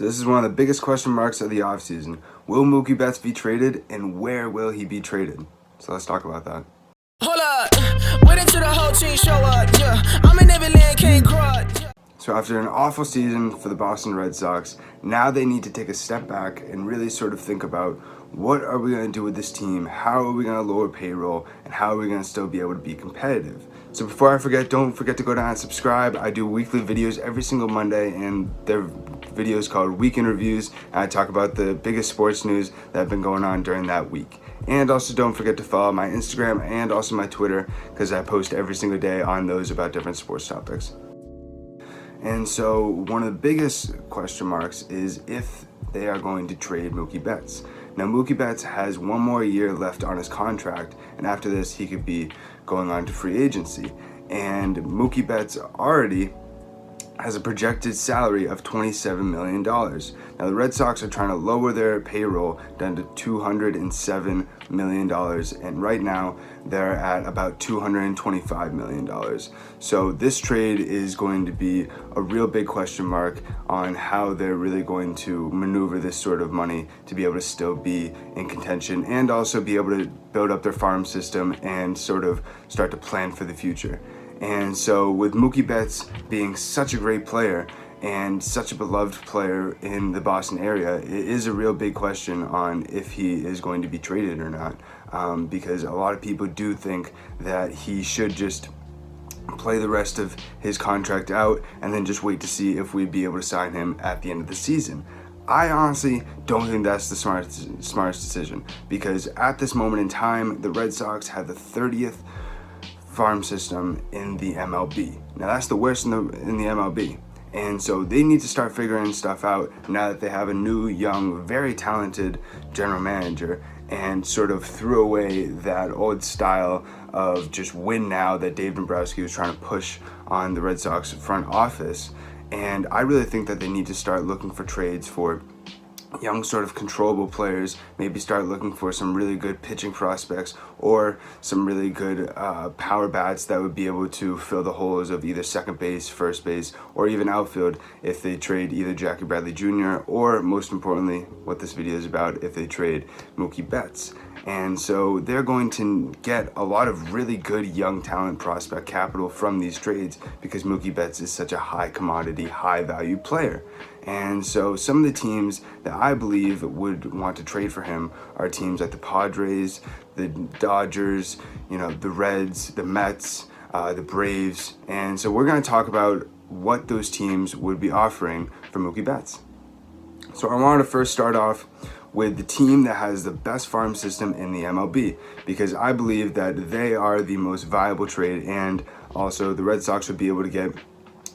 So this is one of the biggest question marks of the offseason. Will Mookie Betts be traded, and where will he be traded? So let's talk about that. Hold up, wait until the whole team show up, yeah. I'm in Neverland, can't grow up, yeah. So after an awful season for the Boston Red Sox, now they need to take a step back and really sort of think about what are we going to do with this team, how are we going to lower payroll, and how are we going to still be able to be competitive. So before I forget, don't forget to go down and subscribe. I do weekly videos every single Monday, and they're videos called Weekend Reviews, and I talk about the biggest sports news that have been going on during that week. And also don't forget to follow my Instagram and also my Twitter, because I post every single day on those about different sports topics. And so one of the biggest question marks is if they are going to trade Mookie Betts. Now Mookie Betts has one more year left on his contract, and after this he could be going on to free agency. And Mookie Betts already has a projected salary of $27 million. Now the Red Sox are trying to lower their payroll down to $207 million, and right now they're at about $225 million. So this trade is going to be a real big question mark on how they're really going to maneuver this sort of money to be able to still be in contention and also be able to build up their farm system and sort of start to plan for the future. And so with Mookie Betts being such a great player and such a beloved player in the Boston area, it is a real big question on if he is going to be traded or not, because a lot of people do think that he should just play the rest of his contract out and then just wait to see if we'd be able to sign him at the end of the season. I honestly don't think that's the smartest decision, because at this moment in time, the Red Sox have the 30th farm system in the MLB. Now that's the worst in the MLB, and so they need to start figuring stuff out now that they have a new, young, very talented general manager, and sort of threw away that old style of just win now that Dave Dombrowski was trying to push on the Red Sox front office. And I really think that they need to start looking for trades for young sort of controllable players, maybe start looking for some really good pitching prospects or some really good power bats that would be able to fill the holes of either second base, first base, or even outfield if they trade either Jackie Bradley Jr. or, most importantly, what this video is about, if they trade Mookie Betts. And so they're going to get a lot of really good young talent prospect capital from these trades because Mookie Betts is such a high commodity, high value player. And so some of the teams that I believe would want to trade for him are teams like the Padres, the Dodgers, the Reds, the Mets, the Braves. And so we're going to talk about what those teams would be offering for Mookie Betts. So I wanted to first start off with the team that has the best farm system in the MLB, because I believe that they are the most viable trade, and also the Red Sox would be able to get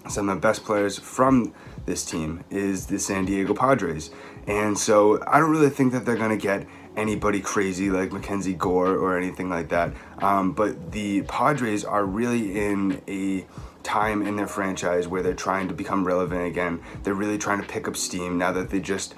some of the best players from this team is the San Diego Padres. And so I don't really think that they're going to get anybody crazy like Mackenzie Gore or anything like that, but the Padres are really in a time in their franchise where they're trying to become relevant again. They're really trying to pick up steam now that they just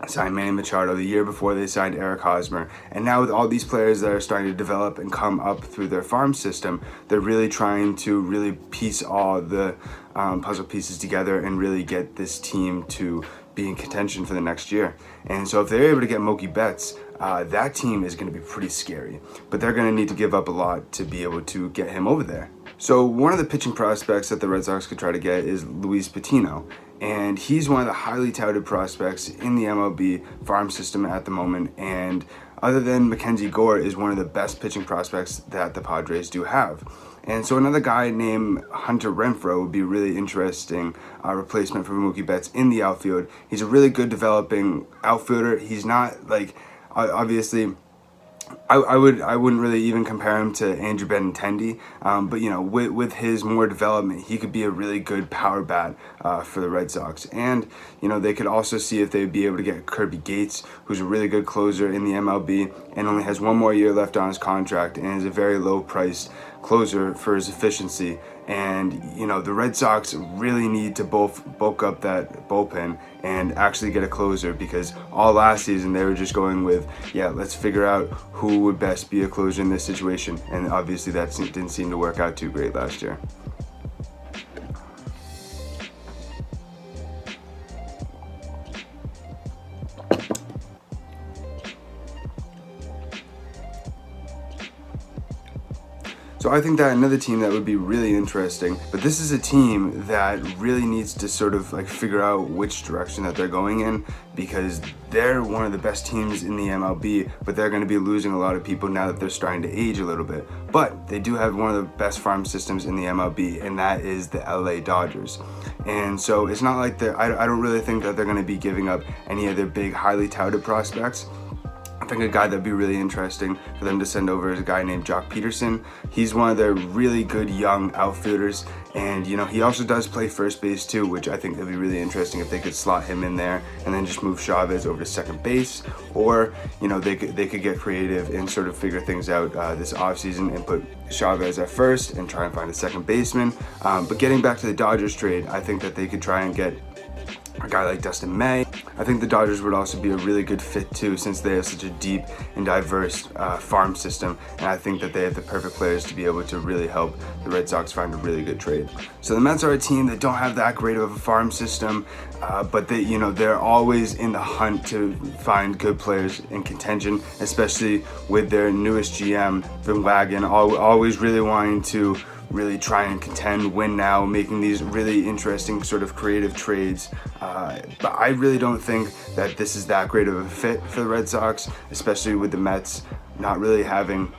signed Manny Machado the year before they signed Eric Hosmer, and now with all these players that are starting to develop and come up through their farm system, they're really trying to really piece all the puzzle pieces together and really get this team to be in contention for the next year. And so if they're able to get Mookie Betts, that team is going to be pretty scary, but they're going to need to give up a lot to be able to get him over there. So one of the pitching prospects that the Red Sox could try to get is Luis Patino, and he's one of the highly touted prospects in the MLB farm system at the moment, and other than Mackenzie Gore is one of the best pitching prospects that the Padres do have. And so another guy named Hunter Renfroe would be a really interesting replacement for Mookie Betts in the outfield. He's a really good developing outfielder. He's not like, obviously, I wouldn't really even compare him to Andrew Benintendi, but with his more development, he could be a really good power bat for the Red Sox. And they could also see if they'd be able to get Kirby Gates, who's a really good closer in the MLB and only has one more year left on his contract and is a very low priced closer for his efficiency. And the Red Sox really need to bulk up that bullpen and actually get a closer, because all last season they were just going with, let's figure out who would best be a closer in this situation, and obviously that didn't seem to work out too great last year. So I think that another team that would be really interesting, but this is a team that really needs to sort of like figure out which direction that they're going in, because they're one of the best teams in the MLB, but they're going to be losing a lot of people now that they're starting to age a little bit. But they do have one of the best farm systems in the MLB, and that is the LA Dodgers. And so it's not like I don't really think that they're going to be giving up any of their big, highly touted prospects. I think a guy that'd be really interesting for them to send over is a guy named Jock Peterson. He's one of their really good young outfielders, and you know, he also does play first base too, which I think would be really interesting if they could slot him in there and then just move Chavez over to second base, or you know, they could get creative and sort of figure things out this offseason and put Chavez at first and try and find a second baseman. But getting back to the Dodgers trade, I think that they could try and get a guy like Dustin May. I think the Dodgers would also be a really good fit too, since they have such a deep and diverse farm system, and I think that they have the perfect players to be able to really help the Red Sox find a really good trade. So the Mets are a team that don't have that great of a farm system, but they, you know, they're always in the hunt to find good players in contention, especially with their newest GM, Van Wagen, always really wanting to really try and contend, win now, making these really interesting sort of creative trades. But I really don't think that this is that great of a fit for the Red Sox, especially with the Mets not really having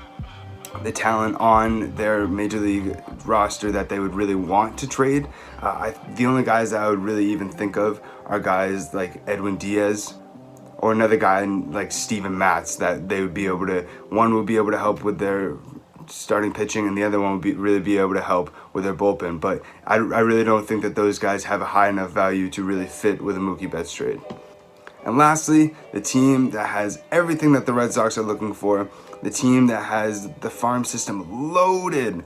the talent on their major league roster that they would really want to trade. The only guys that I would really even think of are guys like Edwin Diaz, or another guy like Steven Matz, that they would be able to, one would be able to help with their starting pitching, and the other one would really be able to help with their bullpen. But I really don't think that those guys have a high enough value to really fit with a Mookie Betts trade. And lastly, the team that has everything that the Red Sox are looking for, the team that has the farm system loaded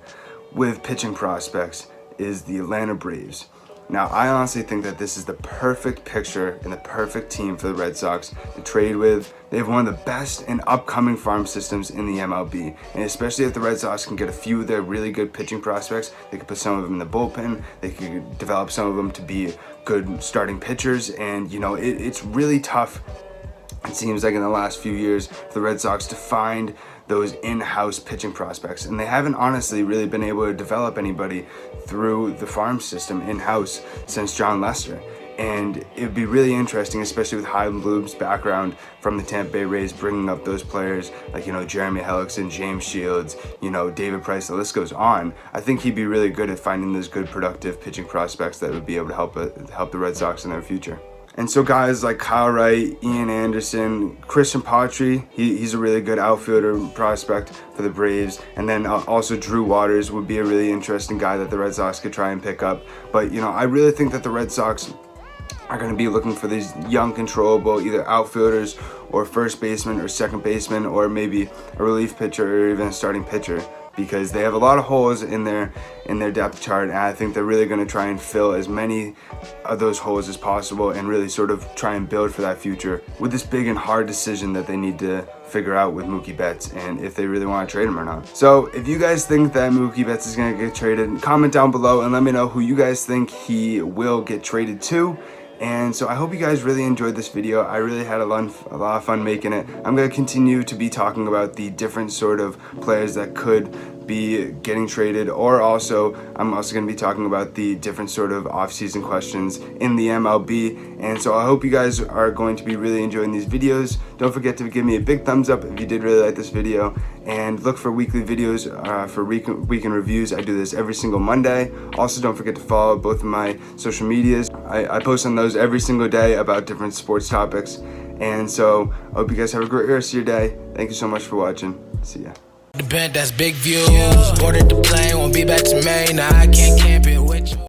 with pitching prospects, is the Atlanta Braves. Now, I honestly think that this is the perfect picture and the perfect team for the Red Sox to trade with. They have one of the best and upcoming farm systems in the MLB, and especially if the Red Sox can get a few of their really good pitching prospects, they could put some of them in the bullpen, they could develop some of them to be good starting pitchers, and you know, it's really tough, it seems like in the last few years, for the Red Sox to find those in-house pitching prospects, and they haven't honestly really been able to develop anybody through the farm system in-house since John Lester. And it would be really interesting, especially with Chaim Bloom's background from the Tampa Bay Rays, bringing up those players like, you know, Jeremy Hellickson, James Shields, you know, David Price, the list goes on. I think he'd be really good at finding those good, productive pitching prospects that would be able to help the Red Sox in their future. And so guys like Kyle Wright, Ian Anderson, Christian Patry, he's a really good outfielder prospect for the Braves. And then also Drew Waters would be a really interesting guy that the Red Sox could try and pick up. But, you know, I really think that the Red Sox are going to be looking for these young, controllable, either outfielders or first baseman or second baseman, or maybe a relief pitcher or even a starting pitcher, because they have a lot of holes in their depth chart, and I think they're really going to try and fill as many of those holes as possible and really sort of try and build for that future with this big and hard decision that they need to figure out with Mookie Betts, and if they really want to trade him or not. So if you guys think that Mookie Betts is going to get traded, comment down below and let me know who you guys think he will get traded to. And so I hope you guys really enjoyed this video. I really had a lot of fun making it. I'm going to continue to be talking about the different sort of players that could be getting traded, or also I'm also going to be talking about the different sort of off-season questions in the MLB. And so I hope you guys are going to be really enjoying these videos. Don't forget to give me a big thumbs up if you did really like this video, and look for weekly videos for weekend reviews. I do this every single Monday. Also, don't forget to follow both of my social medias. I post on those every single day about different sports topics. And so I hope you guys have a great rest of your day. Thank you so much for watching. See ya. The band, that's big views. Boarded the plane, won't be back to Maine. Now I can't camp it with you.